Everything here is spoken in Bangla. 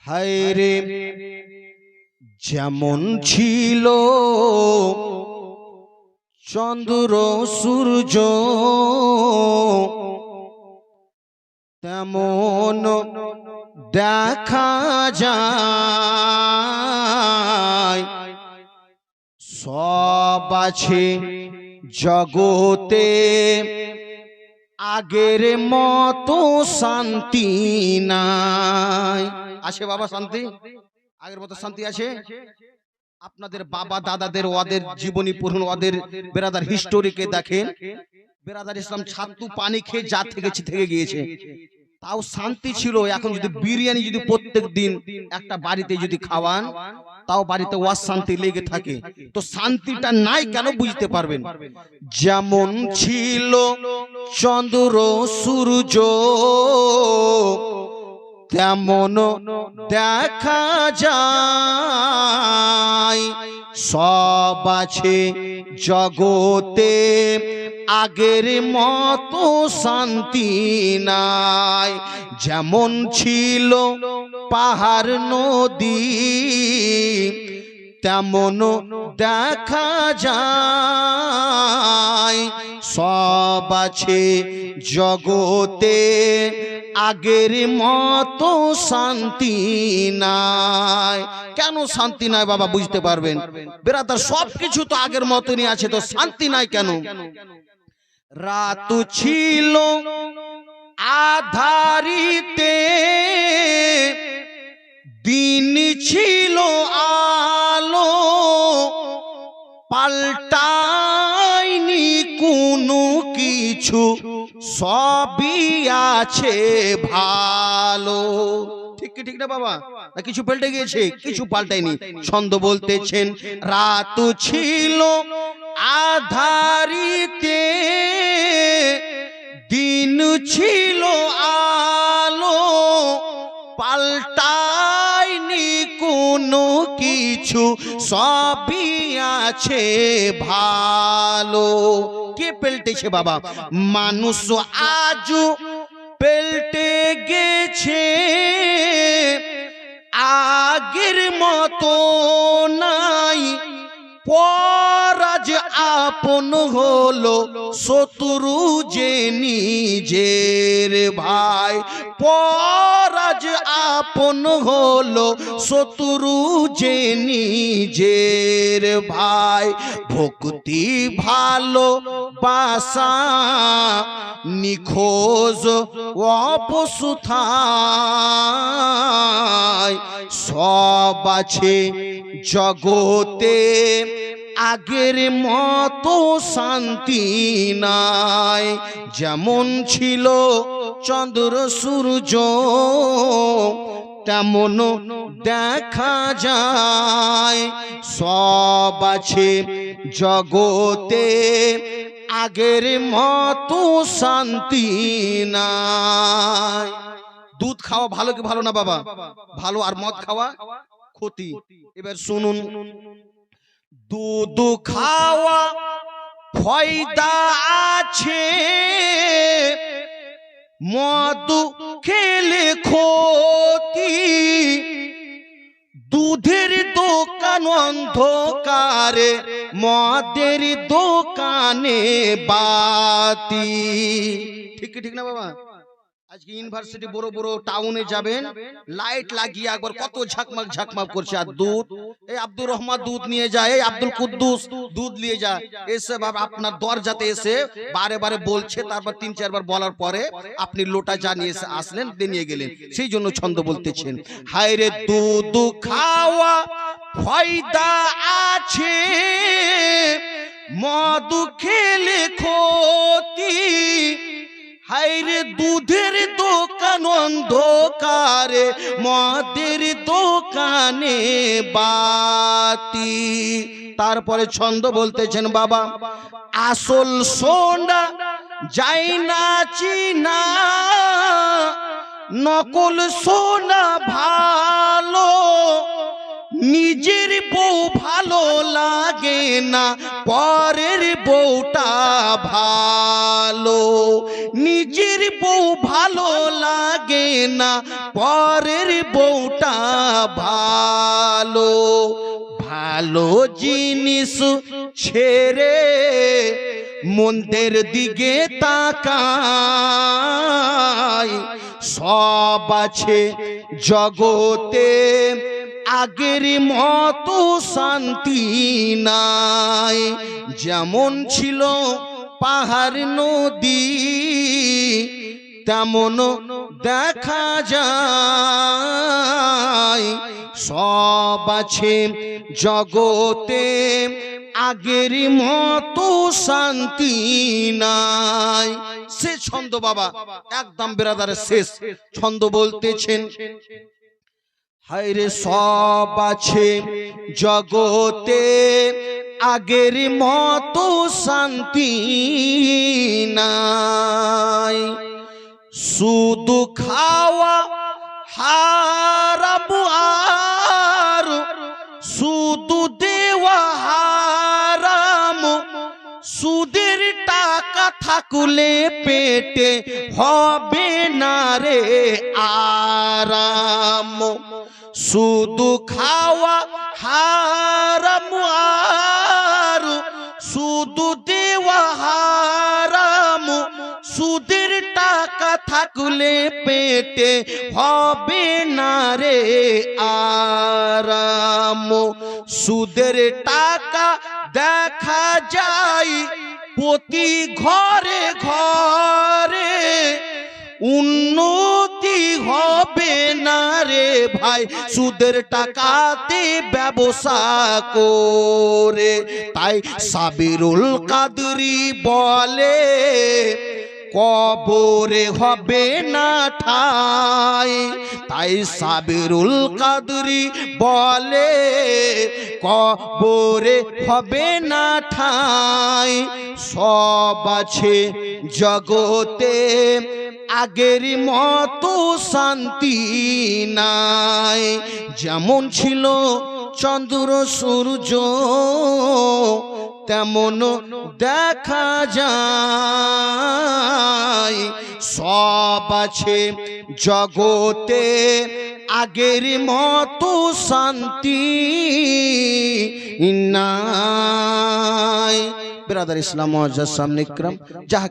হায়রে যেমন ছিল চন্দ্র সূর্য তেমন দেখা যায়, সব আছে জগতে আগের মতো শান্তি নাই। আছে বাবা শান্তি? আগের মতো শান্তি আছে? আপনাদের বাবা দাদাদের ওদের জীবনী পড়ুন, ওদের বেরাদার হিস্টোরিকে দেখেন। বেরাদার ইসলাম ছাতু পানি খেয়ে যা থেকে গিয়েছে, তাও শান্তি ছিল। এখন যদি বিরিয়ানি যদি প্রত্যেক দিন একটা বাড়িতে যদি খাওয়ান, তাও বাড়িতে অশান্তি লেগে থাকে। তো শান্তিটা নাই কেন বুঝতে পারবেন। যেমন ছিল চন্দ্র সূর্য তেমন দেখা যায়, সব আছে জগতে আগের মতো শান্তি নাই। যেমন ছিল পাহাড় নদী তেমন দেখা যায়, সব আছে জগতে আগের মতো শান্তি নাই। কেন শান্তি নাই বাবা বুঝতে পারবেন। বেরাদার সবকিছু তো আগের মতনই আছে, তো শান্তি নাই কেন? রাত ছিল আধারিতে, দিন ছিল আলো, পাল্টায়নি কোনো কিছু, সবই আছে ভালো। ঠিক কি ঠিক না বাবা? না কিছু পাল্টে গিয়েছে? কিছু পাল্টায়নি। ছন্দ বলতেছেন রাত ছিল আধারিতে, দিন ছিল আলো, পাল্টায়নি কোনো কিছু, সবই আছে ভালো। কে পাল্টেছে বাবা? মানুষ আজও পাল্টে গেছে, আগের মতো নাই। পরাজ আপন হলো, শত্রু যে নিজের ভাই। পরাজ আপন হলো, শত্রু যে নিজের ভাই। ভক্তি ভালো বাসা নিখোঁজ অপসুথায়, সব আছে জগতে আগের মতো শান্তি নাই। যেমন ছিল চন্দ্র সূর্য তেমন দেখা যায়, সব আছে জগতে আগের মতো শান্তি নাই। দুধ খাওয়া ভালো কি ভালো না বাবা? ভালো। আর মদ খাওয়া ক্ষতি। এবার শুনুন, দুধ খাওয়া ফায়দা আছে, মদ খেলে ক্ষতি। দুধের দোকান অন্ধকারে, মদের দোকানে বাতি। ঠিক ঠিক না বাবা? আজকে ইউনিভার্সিটি বড় বড় টাউনে যাবেন, লাইট লাগিয়ে একবার কত ঝাকমাক ঝাকমাক করছে। আর দুধ, এই আব্দুর রহমান দুধ নিয়ে যায়, এই আব্দুল কুদ্দুস দুধ নিয়ে যায়, এসে বাবা আপনার দরজাতে এসে বারে বারে বলছে। তারপর ৩-৪ বার বলার পরে আপনি লোটা জানিয়ে আসলেন, নিয়ে গেলেন। সেই জন্য ছন্দ বলতেছেন হায়রে দুধ খাওয়া ফায়দা আছে, মদ খেলে ক্ষতি। হায়রে দুধের দোকান অন্ধকারে, মদের দোকানে বাতি। তারপরে ছন্দ বলতেছেন বাবা, আসল সোনা যায় না চিনা, নকল সোনা ভালো। নিজের বউ ভালো লাগে না, পরের বউটা ভালো। নিজের বউ ভালো লাগে না, পরের বউটা ভালো ভালো জিনিস ছেড়ে মন্দের দিকে তাকায় সব আছে জগতে আগের মতো শান্তি নাই যেমন ছিল পাহাড় নদী তেমন দেখা যায় সব আছে জগতে আগের মতো শান্তি নাই সে ছন্দ বাবা একদম বেরাদারের শেষ ছন্দ বলতেছেন হায়রে সব আছে জগতে আগের মতো শান্তি নাই শুধু খাওয়া হারাম আর শুধু দেওয়া হারাম সুদের টাকা থাকলে পেটে হবে না রে আরাম শুধু খাওয়া হারাম আর শুধু দেওয়া হারাম সুদের টাকা থাকলে পেটে হবে না রে আরাম সুদের টাকা দেখা যায় প্রতি ঘরে ঘরে উন্নতি হবে না রে ভাই সুদের টাকাতে ব্যবসা করে তাই সাবিরুল কাদরি বলে কবরে হবে না ঠাই তাই সাবিরুল কাদরি বলে কবরে হবে না ঠাই সব আছে জগতে আগের মতো শান্তি নাই যেমন ছিল চন্দ্র সূর্য তেমন দেখা যায় সব আছে জগতে আগের মতো শান্তি নাই। বিরাদার ইসলাম মুআজ্জাজ সামনে ইকরাম যাহা